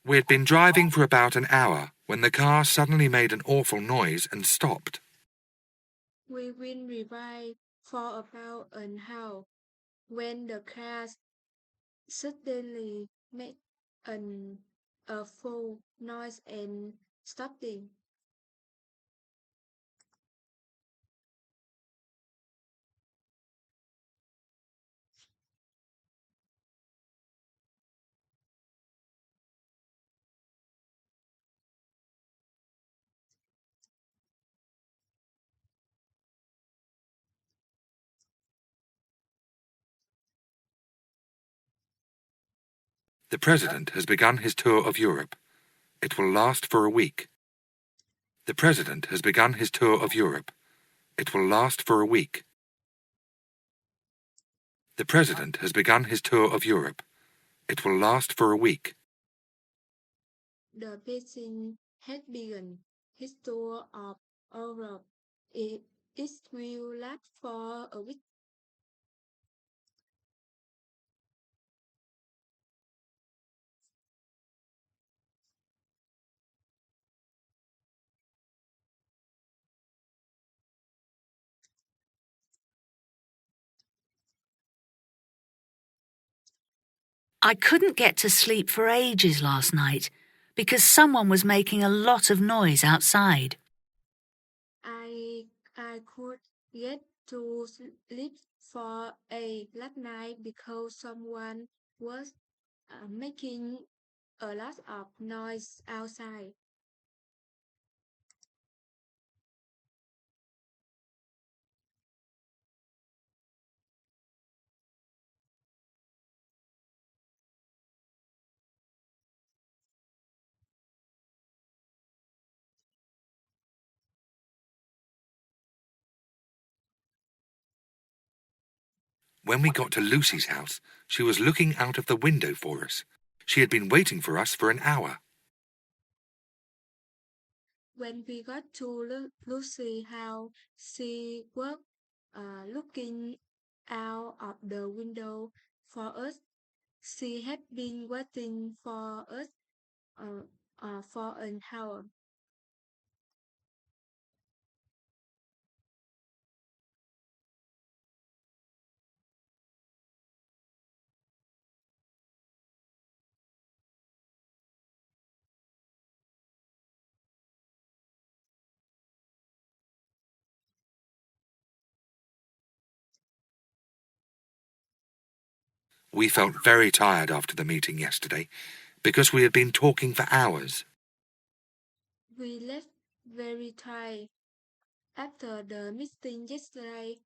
We had been driving for about an hour when the car suddenly made an awful noise and stopped. We will ride for about an hour when the car suddenly made an awful noise and stopping. The President has begun his tour of Europe. It will last for a week. The President has begun his tour of Europe. It will last for a week. The President has begun his tour of Europe. It will last for a week. The President has begun his tour of Europe. It will last for a week. I couldn't get to sleep for ages last night because someone was making a lot of noise outside. I could get to sleep for a last night because someone was making a lot of noise outside. When we got to Lucy's house, she was looking out of the window for us. She had been waiting for us for an hour. When we got to Lucy's house, she was looking out of the window for us. She had been waiting for us for an hour. We felt very tired after the meeting yesterday because we had been talking for hours. We left very tired after the meeting yesterday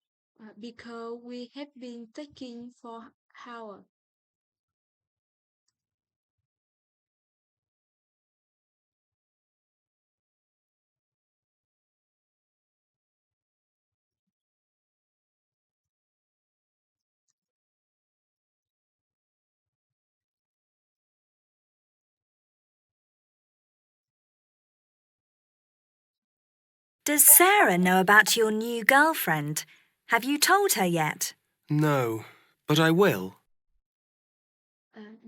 because we had been talking for hours. Does Sarah know about your new girlfriend? Have you told her yet? No, but I will.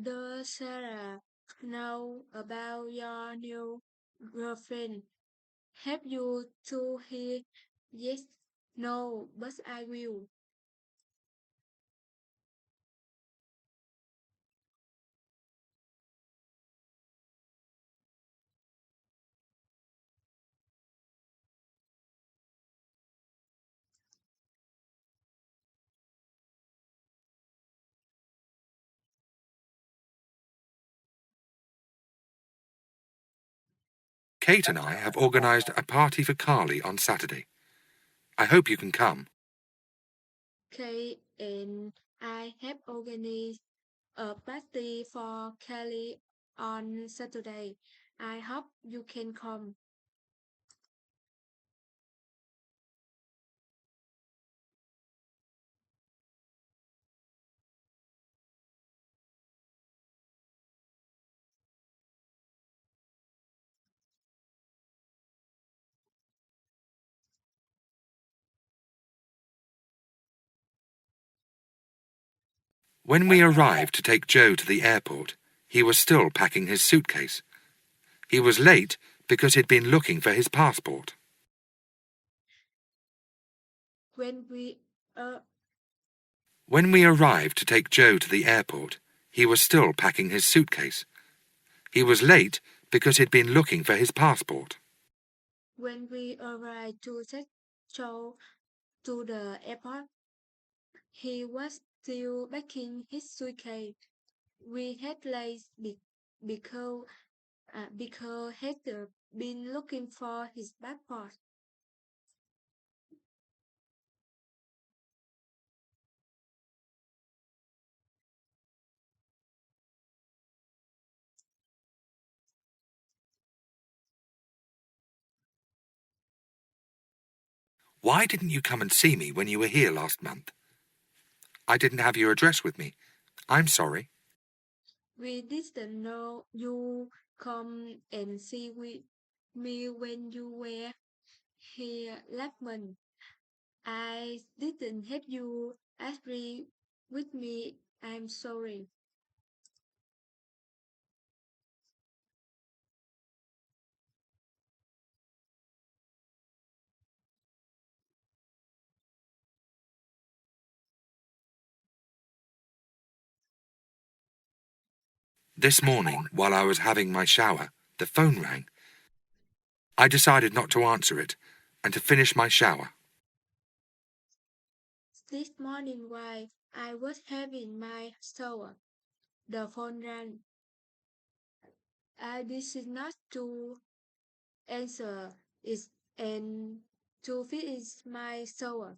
Does Sarah know about your new girlfriend? Have you told her? Yes, no, but I will. Kate and I have organised a party for Carly on Saturday. I hope you can come. Kate and I have organized a party for Kelly on Saturday. I hope you can come. When we arrived to take Joe to the airport, He was still packing his suitcase. He was late because he'd been looking for his passport. When we When we arrived to take Joe to the airport, he was still packing his suitcase. He was late because he'd been looking for his passport. When we arrived to take Joe to the airport, he was still packing his suitcase. We had late because he'd been looking for his passport. Why didn't you come and see me when you were here last month? I didn't have your address with me. I'm sorry. We didn't know you come and see me when you were here last month. I didn't have you agree with me. I'm sorry. This morning, while I was having my shower, the phone rang. I decided not to answer it and to finish my shower. This morning while I was having my shower, the phone rang. I decided not to answer it and to finish my shower.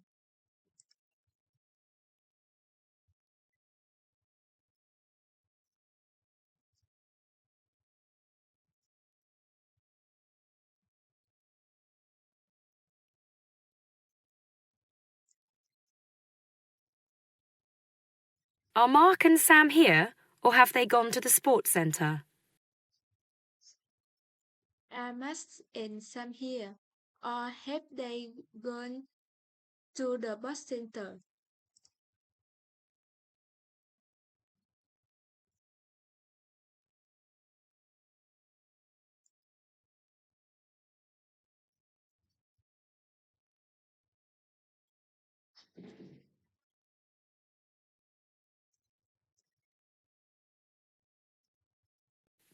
Are Mark and Sam here, or have they gone to the sports centre? Are Max and Sam here, or have they gone to the bus center?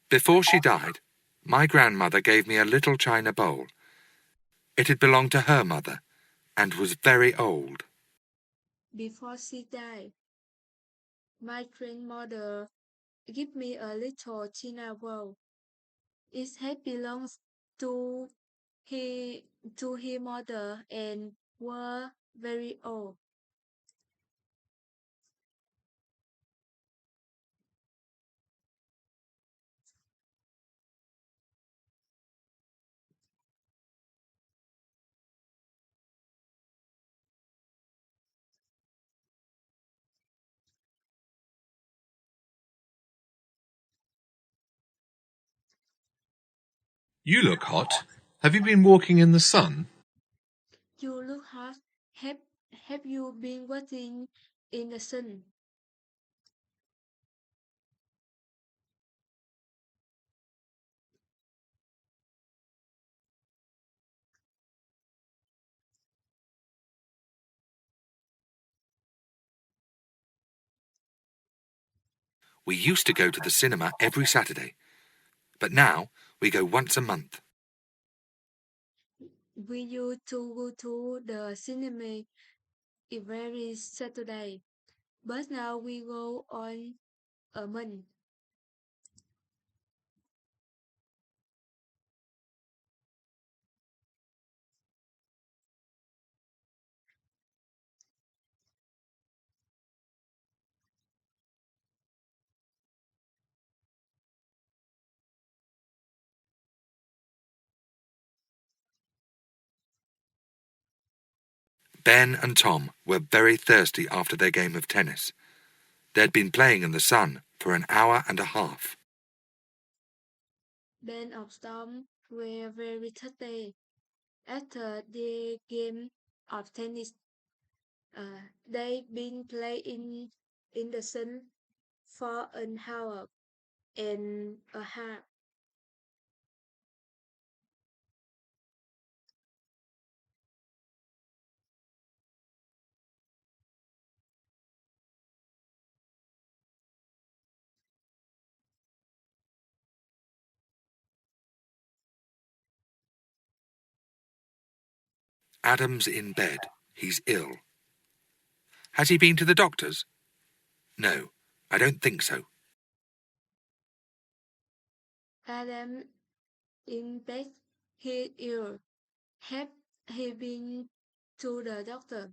Before she died, my grandmother gave me a little china bowl. It had belonged to her mother and was very old. Before she died, my grandmother gave me a little china bowl. It had belonged to he to her mother and were very old. You look hot. Have you been walking in the sun? You look hot. Have have you been waiting in the sun? We used to go to the cinema every Saturday, but now we go once a month. We used to go to the cinema every Saturday, but now we go on a month. Ben and Tom were very thirsty after their game of tennis. They'd been playing in the sun for an hour and a half. Ben of Storm were very thirsty after the game of tennis. They've been playing in the sun for an hour and a half. Adam's in bed. He's ill. Has he been to the doctor's? No, I don't think so. Adam in bed. He ill. Have he been to the doctor?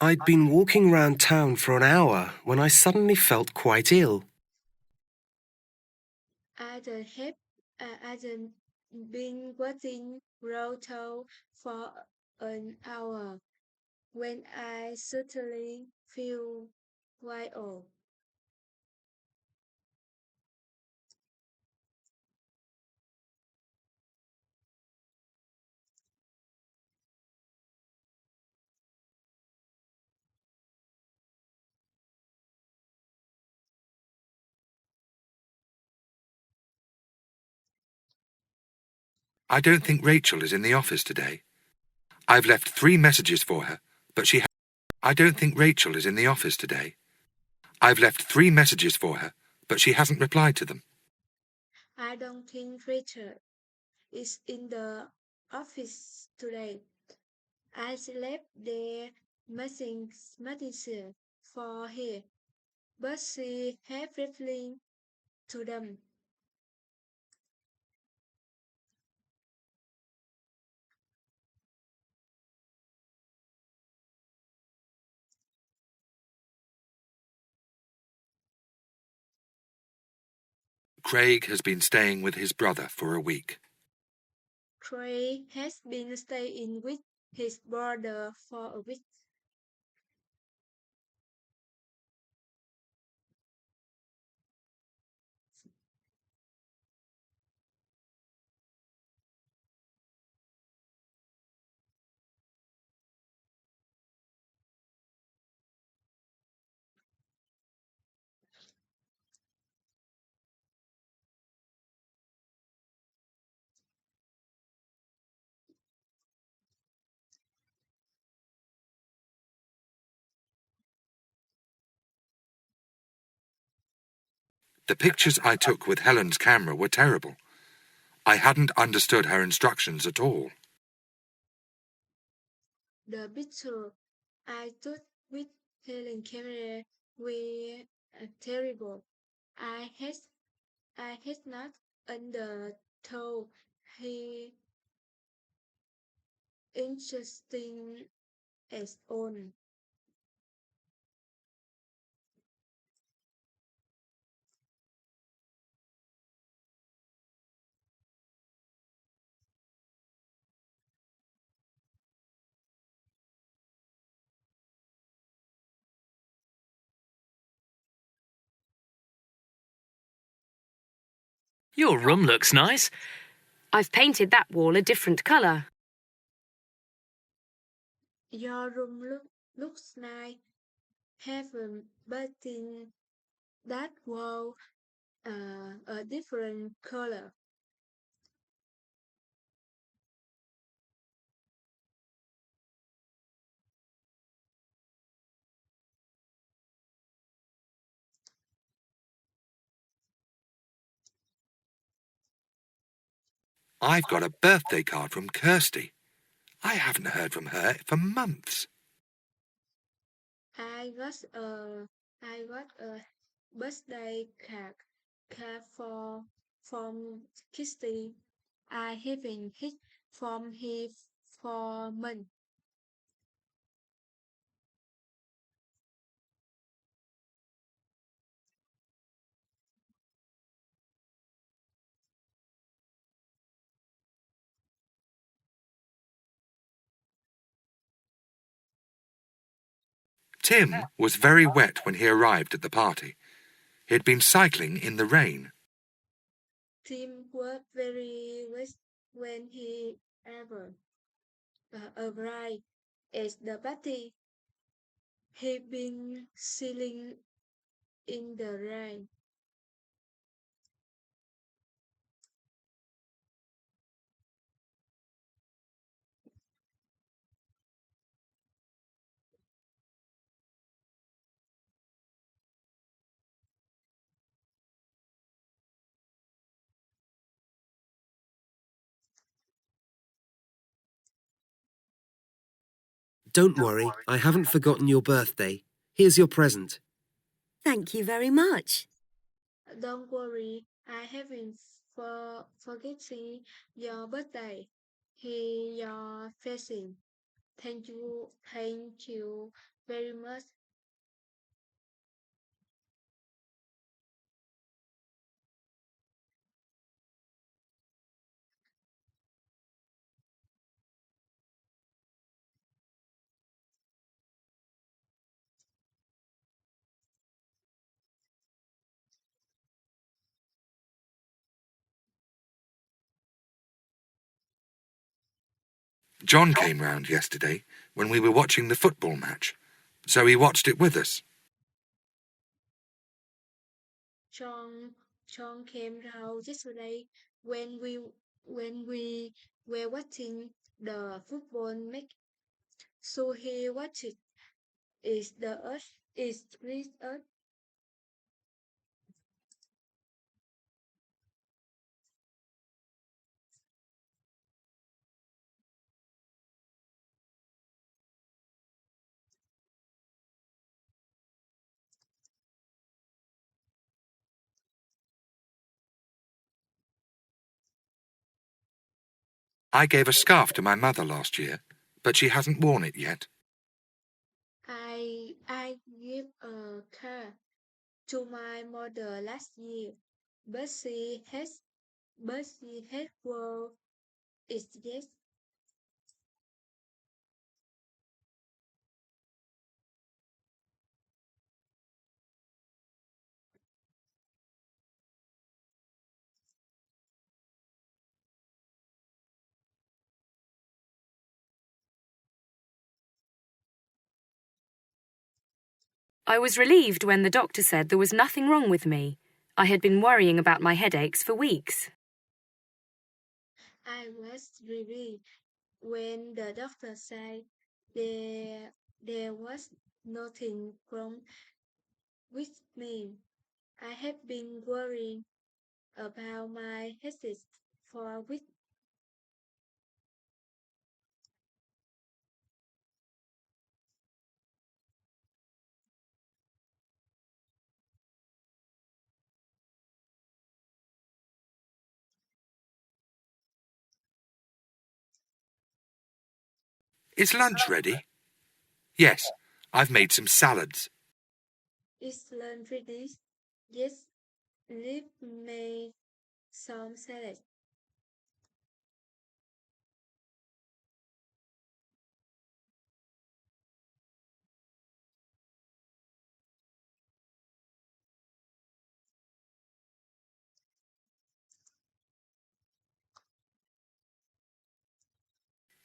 I'd been walking round town for an hour when I suddenly felt quite ill. Adam Adam been waiting round town for an hour when I suddenly feel quite ill. I don't think Rachel is in the office today. I've left 3 messages for her, but she I don't think Rachel is in the office today. I've left 3 messages for her, but she hasn't replied to them. I don't think Richard is in the office today. I left the message for her, but she has replied to them. Craig has been staying with his brother for a week. Craig has been staying with his brother for a week. The pictures I took with Helen's camera were terrible. I hadn't understood her instructions at all. The picture I took with Helen camera were terrible. I had I had not understood he interesting as on. Your room looks nice. I've painted that wall a different colour. Your room looks nice. Heaven, but in that wall a different color. I've got a birthday card from Kirsty. I haven't heard from her for months. I got a birthday card from Kitty. I haven't hit from him for months. Tim was very wet when he arrived at the party. He'd been cycling in the rain. Tim was very west when he arrived at the party. He'd been sailing in the rain. Don't worry, I haven't forgotten your birthday. Here's your present. Thank you very much. Don't worry, I haven't forgetting your birthday. Here your facing. Thank you very much. John came round yesterday when we were watching the football match, so he watched it with us. John came round yesterday when we were watching the football match. So he watched it. Is the earth is this earth? I gave a scarf to my mother last year, but she hasn't worn it yet. I gave a car to my mother last year, but she has worn it yet. I was relieved when the doctor said there was nothing wrong with me. I had been worrying about my headaches for weeks. I was relieved when the doctor said there was nothing wrong with me. I have been worrying about my headaches for a week. Is lunch ready? Yes, I've made some salads. Is lunch ready? Yes, leave me some salad.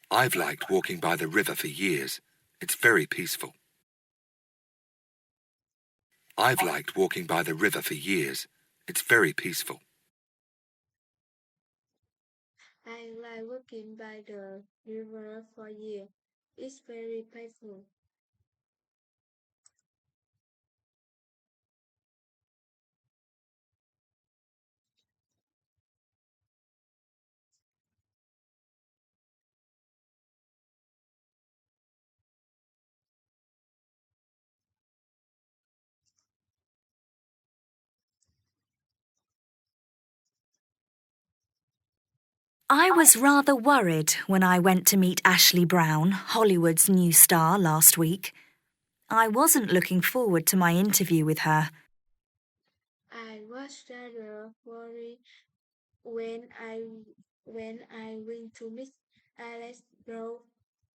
I've liked walking by the river for years. It's very peaceful. I've liked walking by the river for years. It's very peaceful. I like walking by the river for years. It's very peaceful. I was rather worried when I went to meet Ashley Brown, Hollywood's new star, last week. I wasn't looking forward to my interview with her. I was rather worried when I went to meet Alex Brown,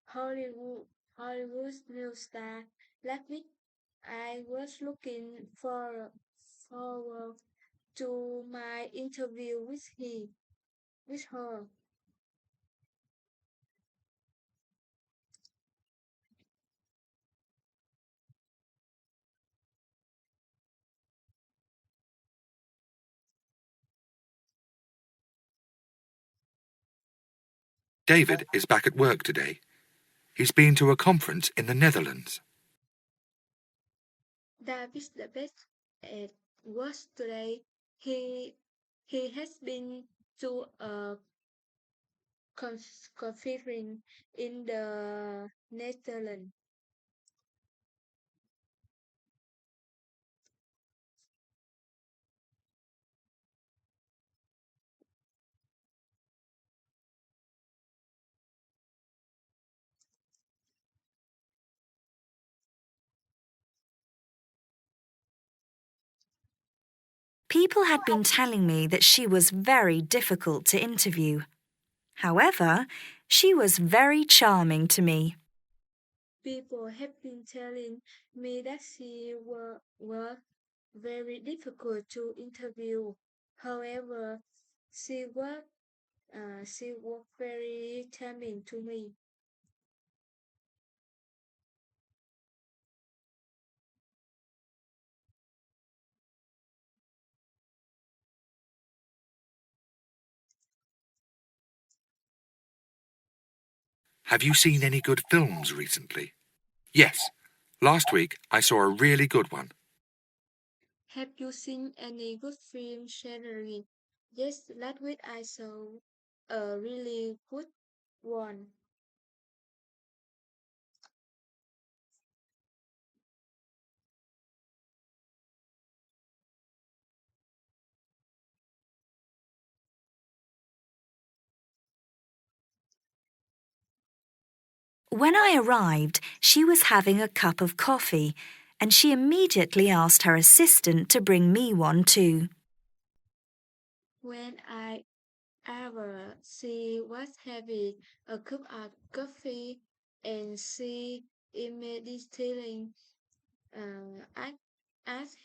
Hollywood's new star last week. I was looking forward to my interview with her. David is back at work today. He's been to a conference in the Netherlands. David's the best at work today. He he has been to a conference in the Netherlands. People had been telling me that she was very difficult to interview. However, she was very charming to me. People have been telling me that were very difficult to interview. However, she was very charming to me. Have you seen any good films recently? Yes. Last week I saw a really good one. Have you seen any good films generally? Yes, last week I saw a really good one. When I arrived, she was having a cup of coffee, and she immediately asked her assistant to bring me one too. When I ever she was having a cup of coffee and she immediately asked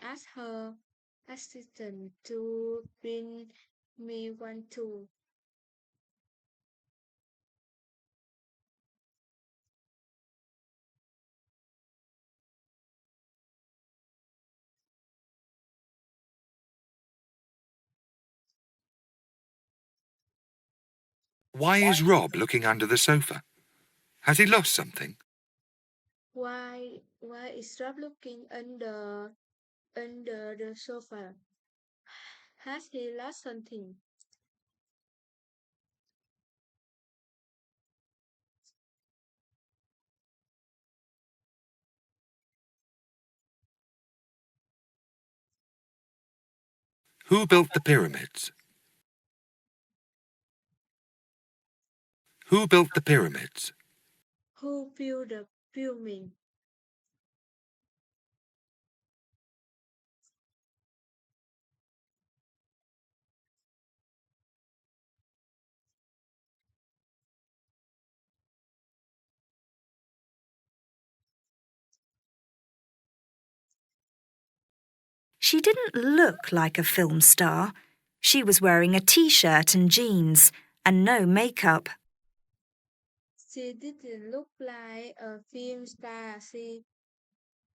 asked her assistant to bring me one too. Why is Rob looking under the sofa? Has he lost something? Why is Rob looking under the sofa? Has he lost something? Who built the pyramids? Who built the pyramids? Who built the pyramid? She didn't look like a film star. She was wearing a t-shirt and jeans and no makeup. She didn't look like a film star. She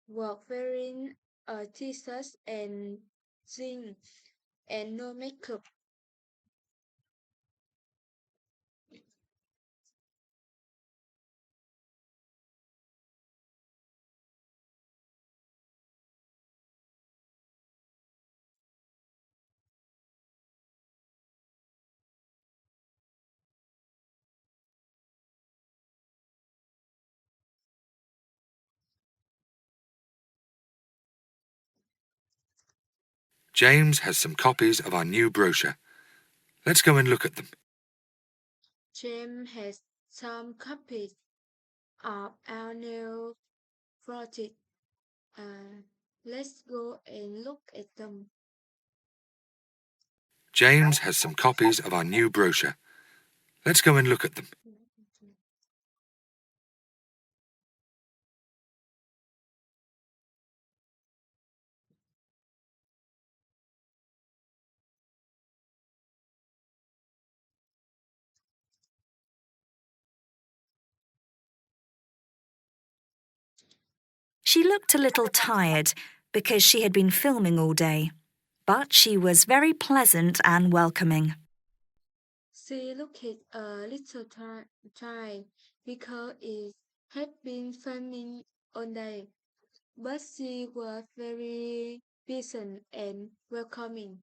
was wearing a t-shirt and jeans and no makeup. James has some copies of our new brochure. Let's go and look at them. James has some copies of our new project. Let's go and look at them. James has some copies of our new brochure. Let's go and look at them. She looked a little tired because she had been filming all day, but she was very pleasant and welcoming. She looked a little tired because it had been filming all day, but she was very pleasant and welcoming.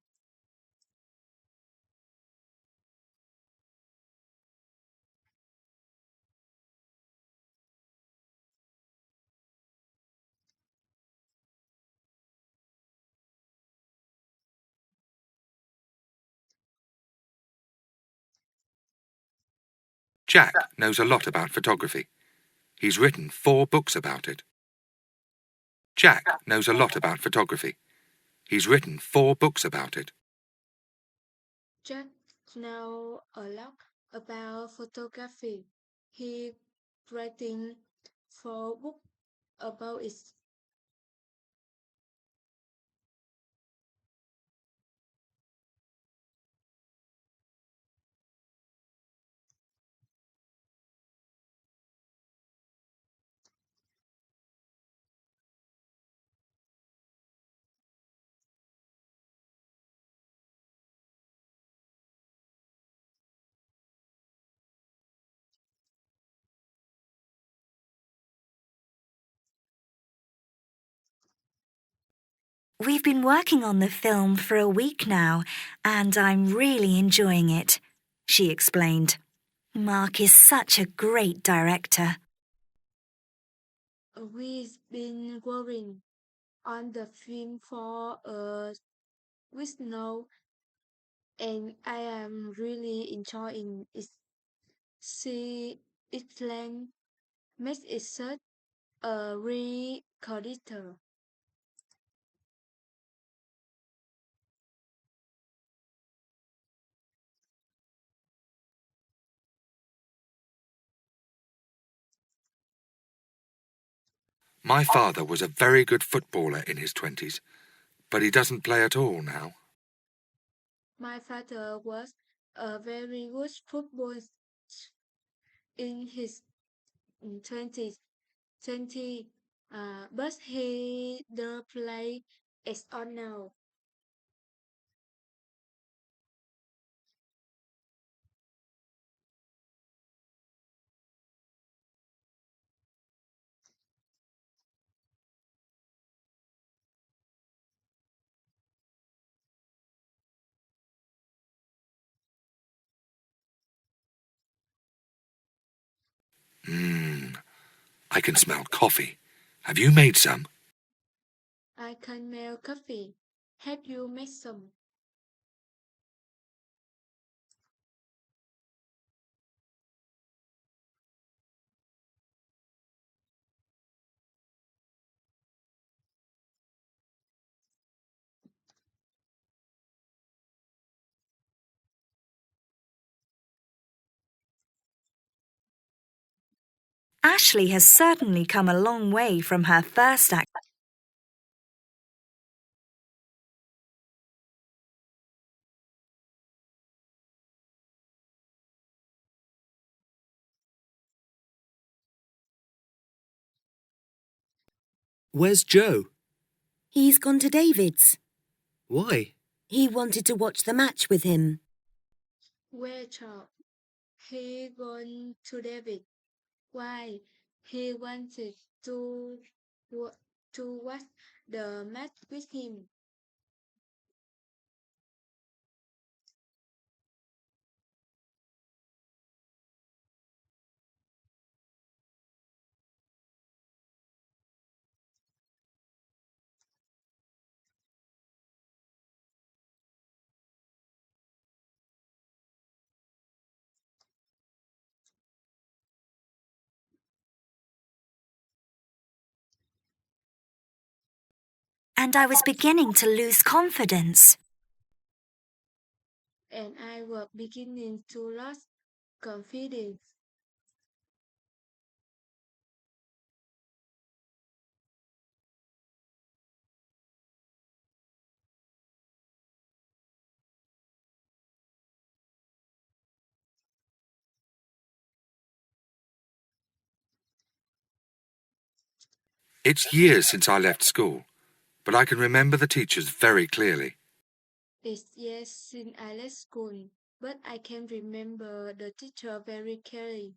Jack knows a lot about photography. He's written 4 books about it. Jack knows a lot about photography. He's written 4 books about it. Jack knows a lot about photography. He writing 4 books about it. We've been working on the film for a week now, and I'm really enjoying it, she explained. Mark is such a great director. We've been working on the film for a week now, and I am really enjoying it. See, Iceland makes it such a real character. My father was a very good footballer in his 20s, but he doesn't play at all now. My father was a very good footballer in his 20s, 20, but he doesn't play as on now. I can smell coffee. Have you made some? I can make coffee. Have you made some? Ashley has certainly come a long way from her first act. Where's Joe? He's gone to David's. Why? He wanted to watch the match with him. Where Charles? He gone to David. Why? He wanted wa- to watch the match with him. And I was beginning to lose confidence. And I was beginning to lose confidence. It's years since I left school, but I can remember the teachers very clearly. It's yes since I left school, but I can remember the teacher very clearly.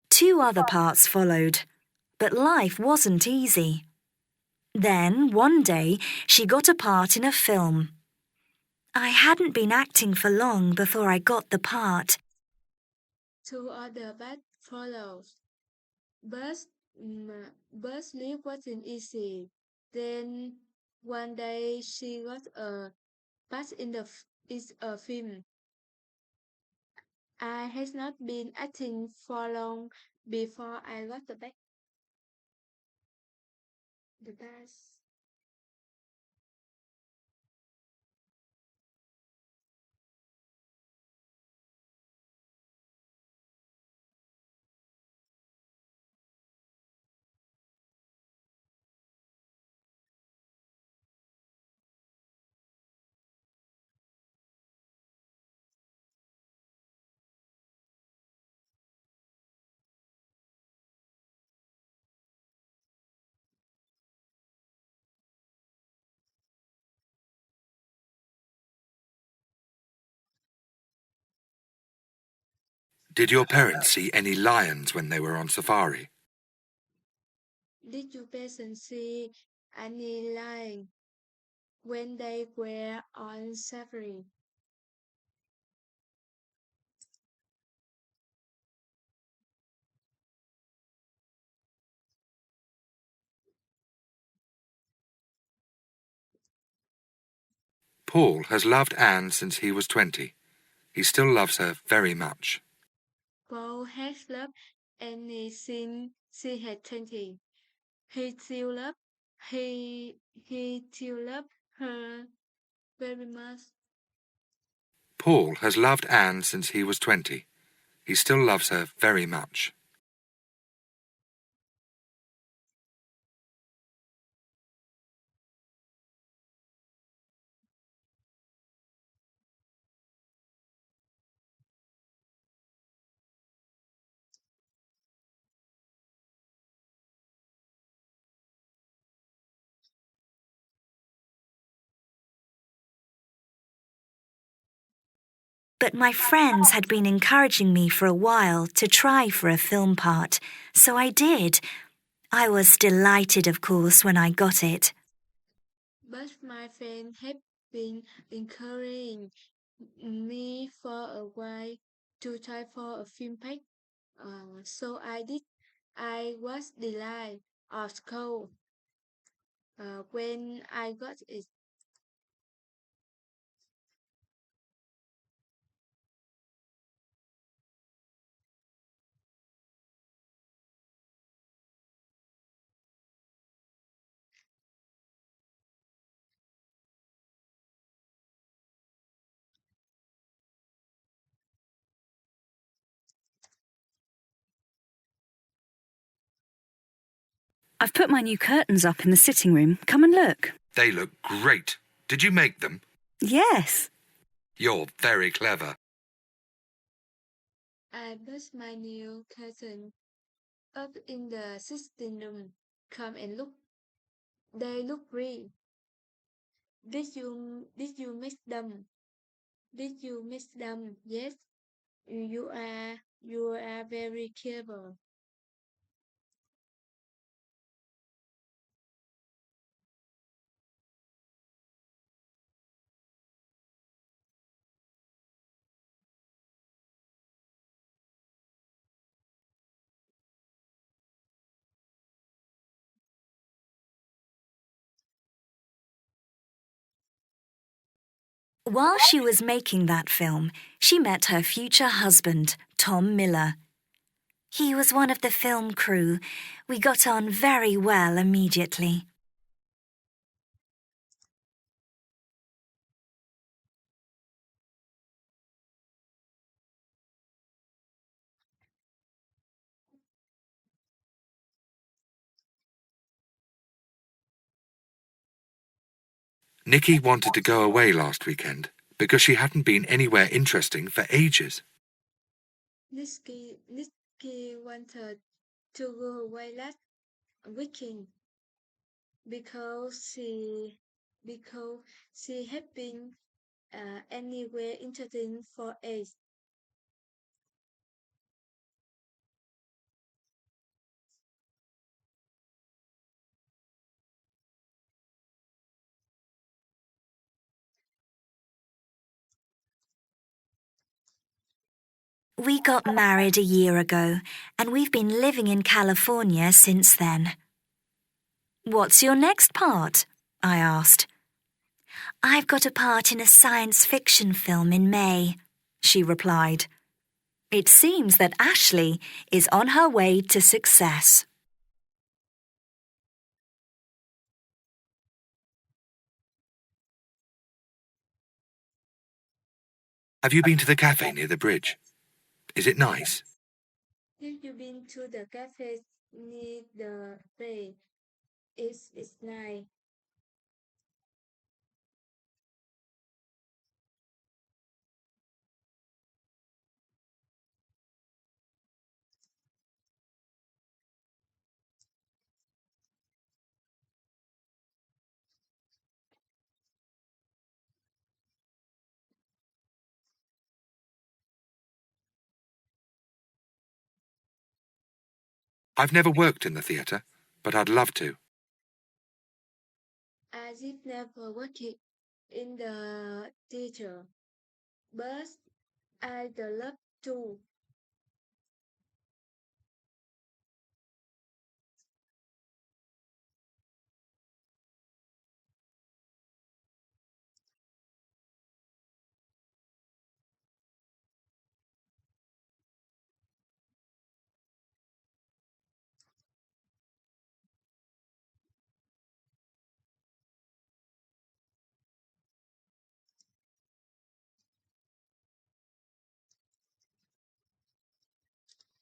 Two other parts followed, but life wasn't easy. Then, one day, she got a part in a film. I hadn't been acting for long before I got the part. Two other bad follows. But, but sleep wasn't easy. Then one day she got a part in is a film. I had not been acting for long before I got the best. Did your parents see any lions when they were on safari? Did you person see any lion when they were on safari? Paul has loved Anne since he was 20. He still loves her very much. Paul has loved Annie since she had 20. He still loved he still loved her very much. Paul has loved Anne since he was 20. He still loves her very much. But my friends had been encouraging me for a while to try for a film part, so I did. I was delighted, of course, when I got it. But my friend had been encouraging me for a while to try for a film part. So I did. I was delighted, of course, when I got it. I've put my new curtains up in the sitting room. Come and look. They look great. Did you make them? Yes. You're very clever. I put my new curtain up in the sitting room. Come and look. They look great. Did you make them? Did you make them? Yes. You are very clever. While she was making that film, she met her future husband, Tom Miller. He was one of the film crew. We got on very well immediately. Nikki wanted to go away last weekend because she hadn't been anywhere interesting for ages. Nikki wanted to go away last weekend because she had been anywhere interesting for ages. We got married a year ago, and we've been living in California since then. What's your next part? I asked. I've got a part in a science fiction film in May, she replied. It seems that Ashley is on her way to success. Have you been to the cafe near the bridge? Is it nice? Have you been to the cafe near the bay? It's nice. I've never worked in the theatre, but I'd love to. I did never work in the theater, but I'd love to.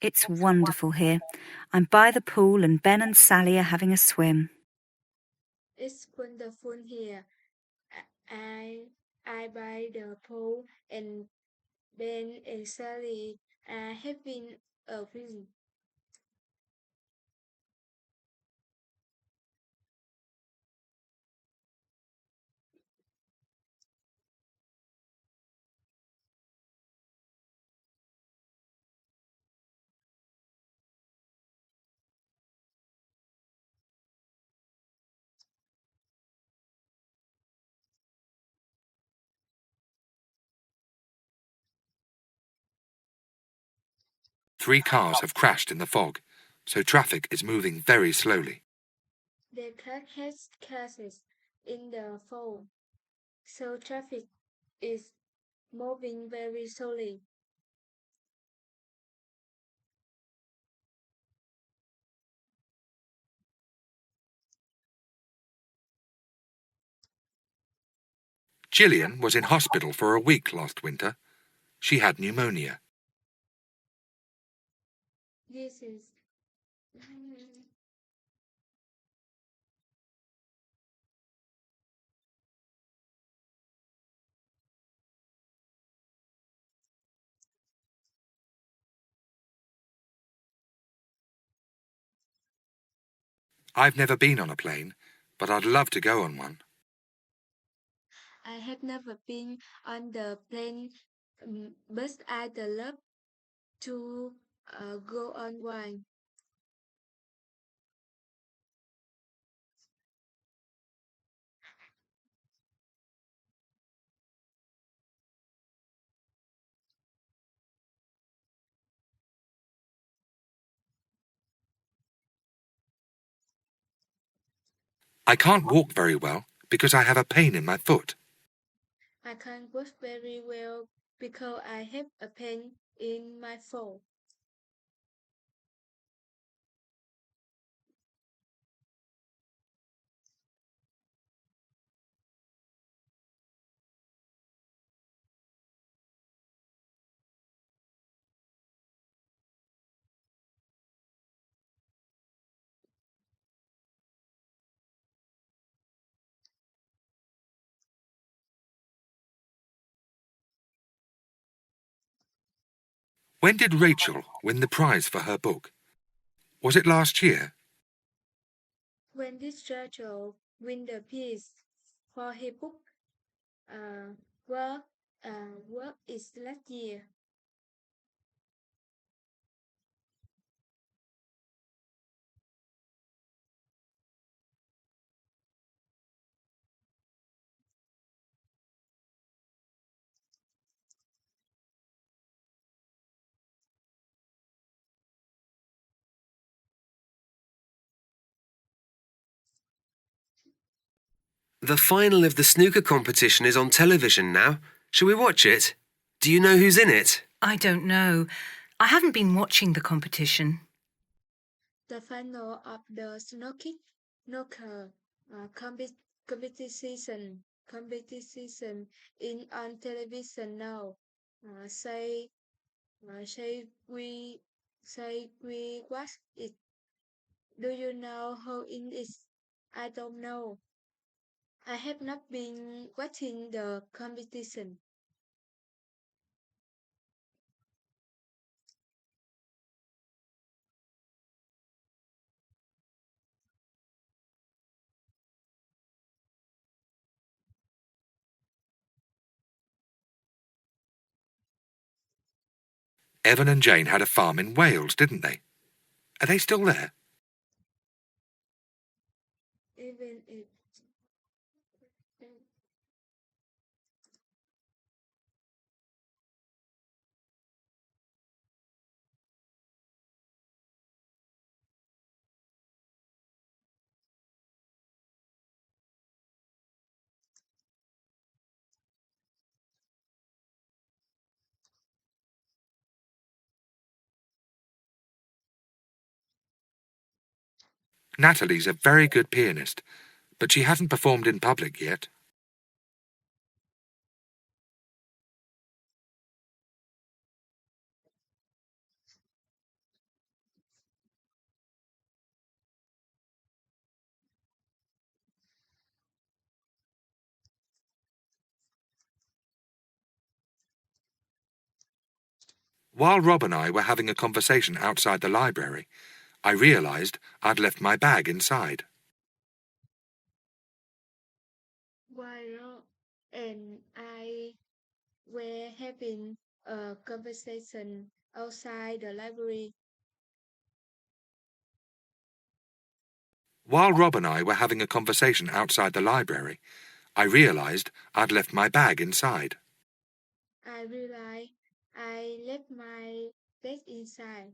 It's wonderful here. I'm by the pool and Ben and Sally are having a swim. It's wonderful here. I buy the pool and Ben and Sally are having a visit. Three cars have crashed in the fog, so traffic is moving very slowly. The car has crashes in the fall, so traffic is moving very slowly. Gillian was in hospital for a week last winter. She had pneumonia. This is I've never been on a plane, but I'd love to go on one. I have never been on the plane, but I'd love to go on one. I can't walk very well because I have a pain in my foot. I can't walk very well because I have a pain in my foot. When did Rachel win the prize for her book? Was it last year? When did Rachel win the prize for her book? Uh, well, what is last year? The final of the snooker competition is on television now. Shall we watch it? Do you know who's in it? I don't know. I haven't been watching the competition. The final of the snooker competition in on television now. Uh, say, say we watch it. Do you know who it is? I don't know. I have not been watching the competition. Evan and Jane had a farm in Wales, didn't they? Are they still there? Even if Natalie's a very good pianist, but she hasn't performed in public yet. While Rob and I were having a conversation outside the library, I realised I'd left my bag inside. while and I were having a conversation outside the library. While Rob and I were having a conversation outside the library, I realised I'd left my bag inside. I realized I left my bag inside.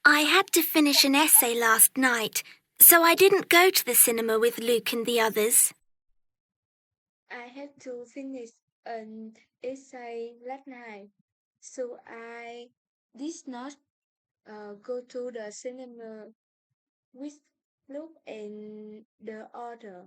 I had to finish an essay last night, so I didn't go to the cinema with Luke and the others. I had to finish an essay last night, so I did not go to the cinema with Luke and the other.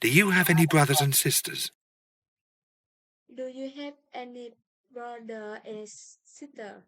Do you have any brothers and sisters? Do you have any brother and sister?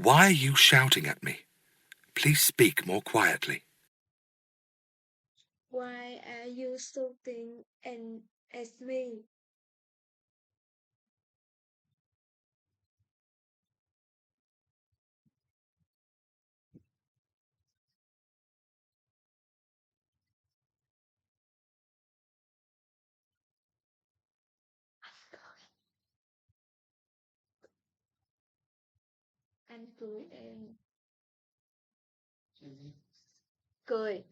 Why are you shouting at me? Please speak more quietly. Why are you shouting as me. Anh cười em. Cười.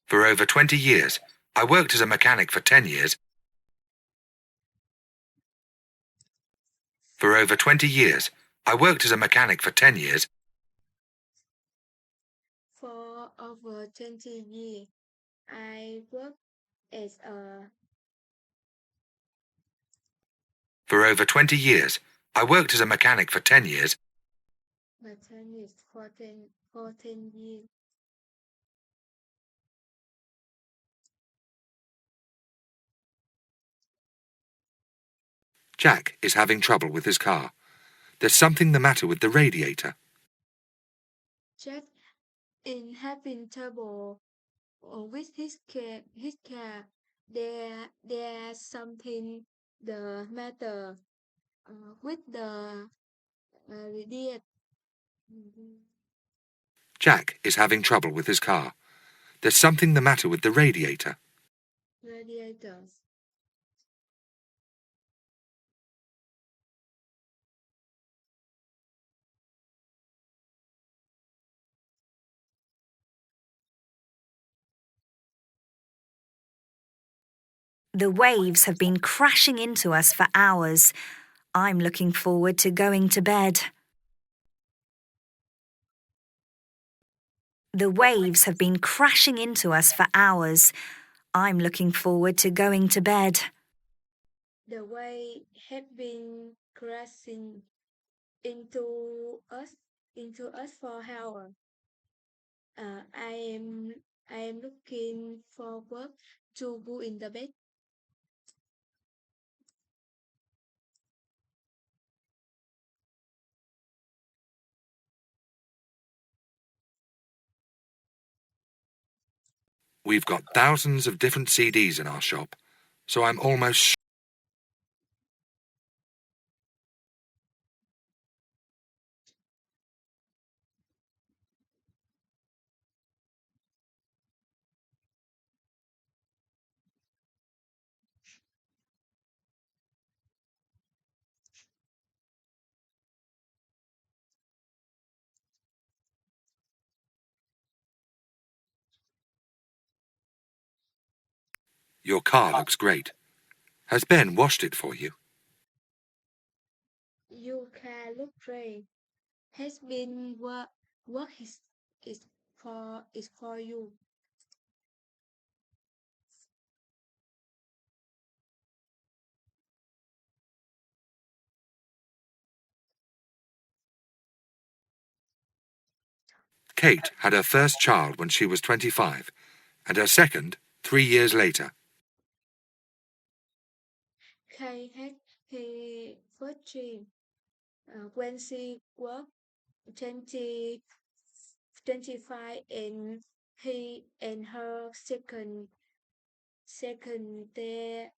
For over 20 years, I worked as a mechanic for 10 years. For over 20 years, I worked as a mechanic for 10 years. For over 20 years, I worked as a For over 20 years, I worked as a mechanic for 10 years. mechanist for 10 years. Jack is having trouble with his car. There's something the matter with the radiator. Jack is having trouble with his car. There's something the matter with the radiator. Jack is having trouble with his car. There's something the matter with the radiator. Radiators. The waves have been crashing into us for hours. I'm looking forward to going to bed. The waves have been crashing into us for hours. I'm looking forward to going to bed. The wave have been crashing into us for hours. I am looking forward to go in the bed. We've got thousands of different CDs in our shop, so I'm almost Your car looks great. Has Ben washed it for you? Your car look great. Has been what is for you. Kate had her first child when she was 25, and her second 3 years later. Kay had her first child when she was 20, 25 and he and her second year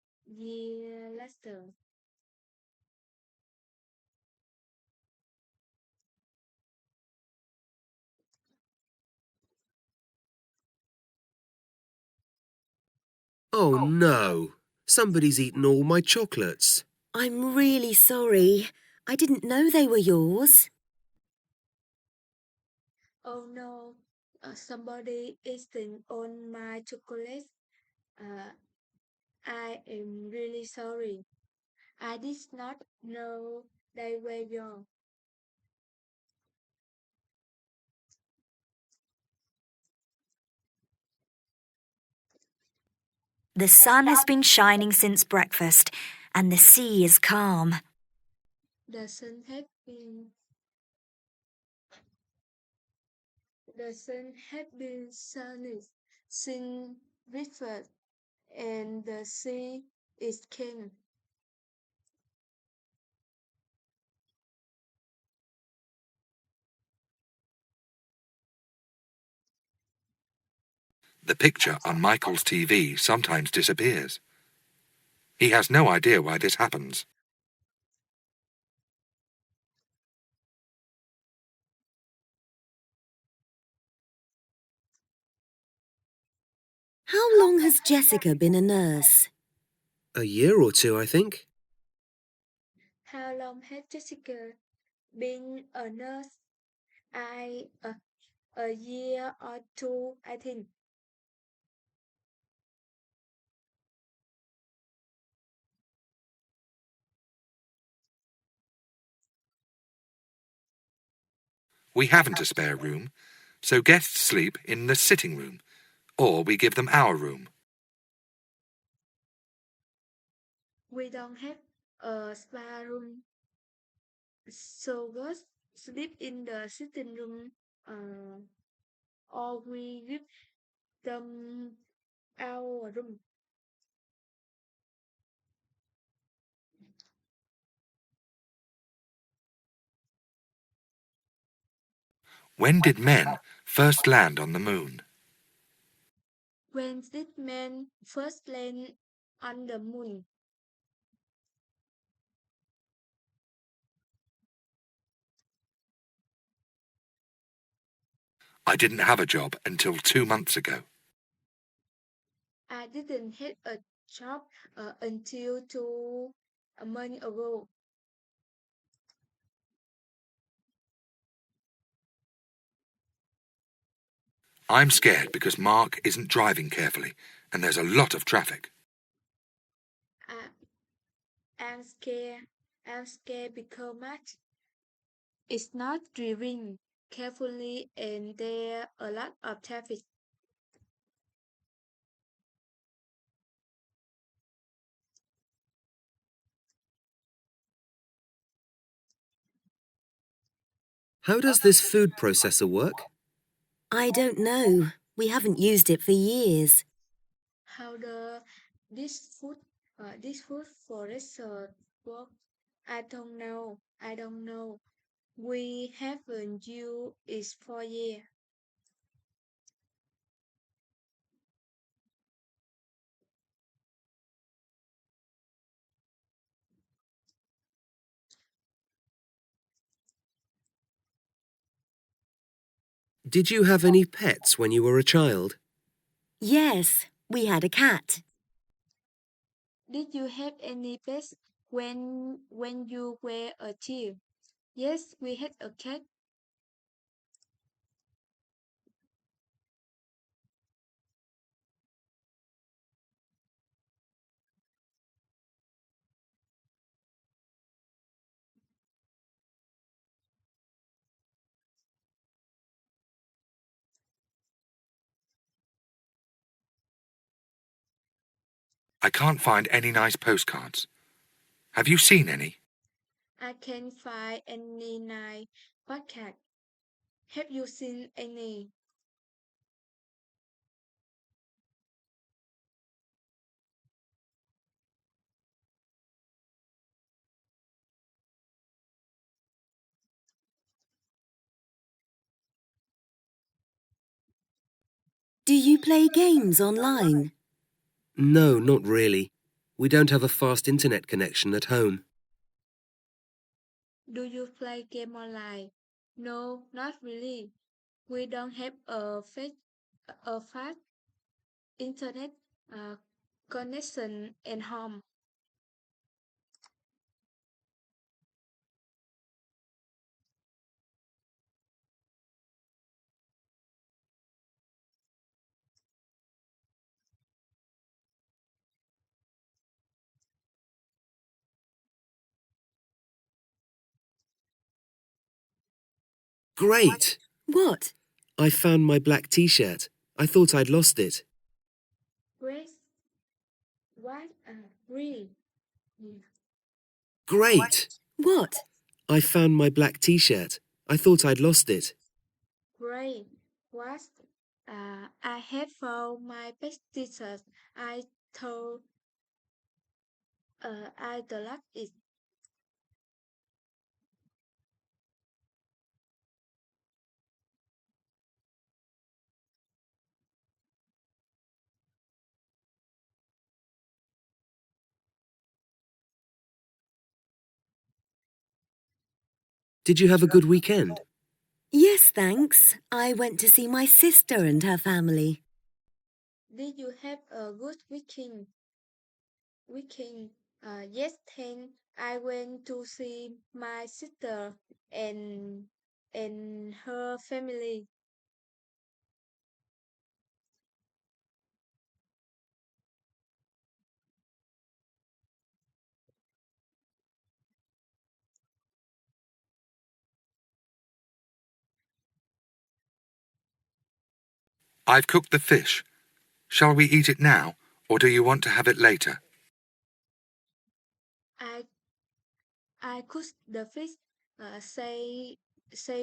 later. Oh no! Somebody's eaten all my chocolates. I'm really sorry. I didn't know they were yours. Oh no, somebody eating on my chocolate. Uh, I am really sorry. I did not know they were yours. The sun has been shining since breakfast, and the sea is calm. The sun had been sunny since breakfast, and the sea is calm. The picture on Michael's TV sometimes disappears. He has no idea why this happens. How long has Jessica been a nurse? A year or two, I think. How long has Jessica been a nurse? A year or two, I think. We haven't a spare room, so guests sleep in the sitting room, or we give them our room. We don't have a spa room, so guests sleep in the sitting room, or we give them our room. When did men first land on the moon? When did men first land on the moon? I didn't have a job until 2 months ago. I didn't have a job until 2 months ago. I'm scared because Mark isn't driving carefully, and there's a lot of traffic. I, I'm scared. I'm scared because Max is not driving carefully and there a lot of traffic. How does this food processor work? I don't know. We haven't used it for years. How the this food forest work? I don't know. I don't know. We haven't used it for years. Did you have any pets when you were a child? Yes, we had a cat. Did you have any pets when you were a child? Yes, we had a cat. I can't find any nice postcards. Have you seen any? I can't find any nice podcast. Have you seen any? Do you play games online? No, not really. We don't have a fast internet connection at home. Do you play game online? No, not really. We don't have a fast internet uh, connection at home. Great! What? I found my black t-shirt. I thought I'd lost it. Grace, Really? Great! What? I found my black t-shirt. I thought I'd lost it. Great. What? I have found my best t-shirt. I thought I lost it. Did you have a good weekend? Yes, thanks. I went to see my sister and her family. Did you have a good weekend? Yes, thanks. I went to see my sister and and her family. I've cooked the fish. Shall we eat it now, or do you want to have it later? I I cooked the fish. Say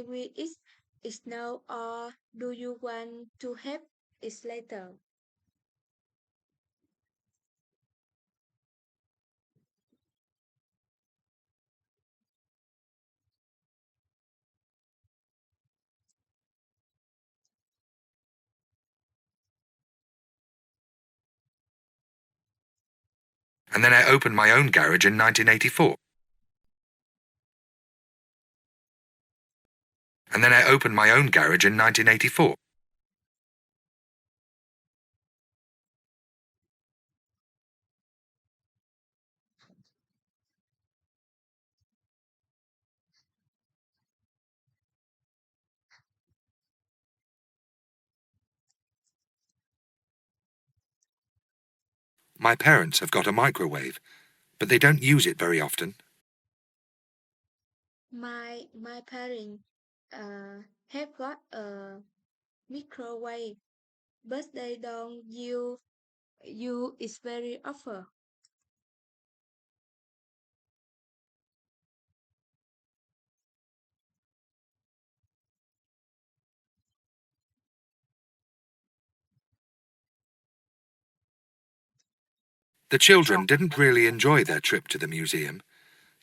we eat now, or do you want to have it later? And then I opened my own garage in 1984. And then I opened my own garage in 1984. My parents have got a microwave, but they don't use it very often. My parents have got a microwave, but they don't use it very often. The children didn't really enjoy their trip to the museum.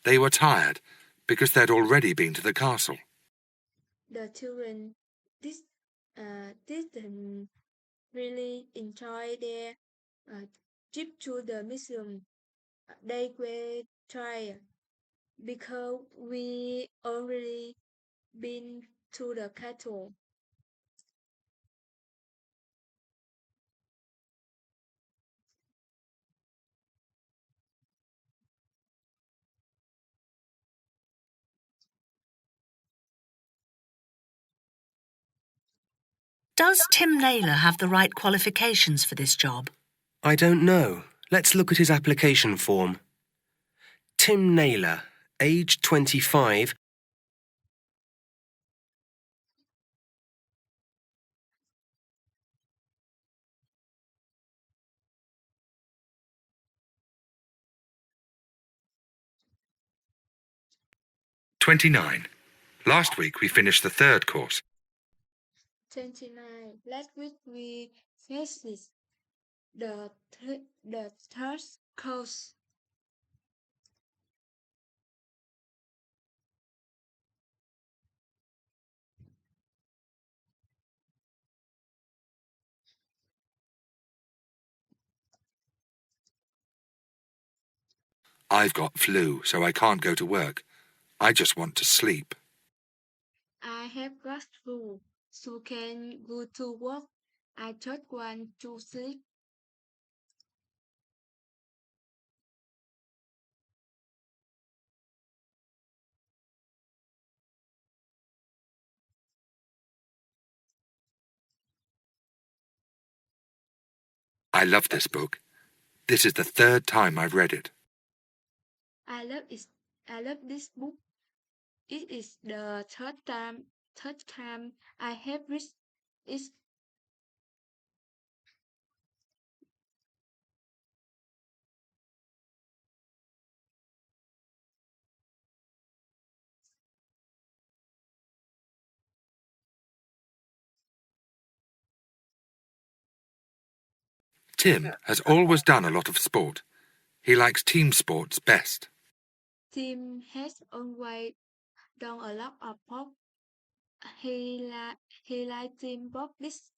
They were tired because they'd already been to the castle. The children did, didn't really enjoy their uh, trip to the museum. They were tired because we already been to the castle. Does Tim Naylor have the right qualifications for this job? I don't know. Let's look at his application form. Tim Naylor, age 25. "29. Last week we finished the third course. 29. Last week we finished the third course. I've got flu, so I can't go to work. I just want to sleep. I have got flu, so can go to work. I just want to sleep. I love this book. This is the third time I've read it. I love it. I love this book. It is the third time I have read it. Tim has always done a lot of sport. He likes team sports best. Tim has always done a lot of sport. He likes team sport best.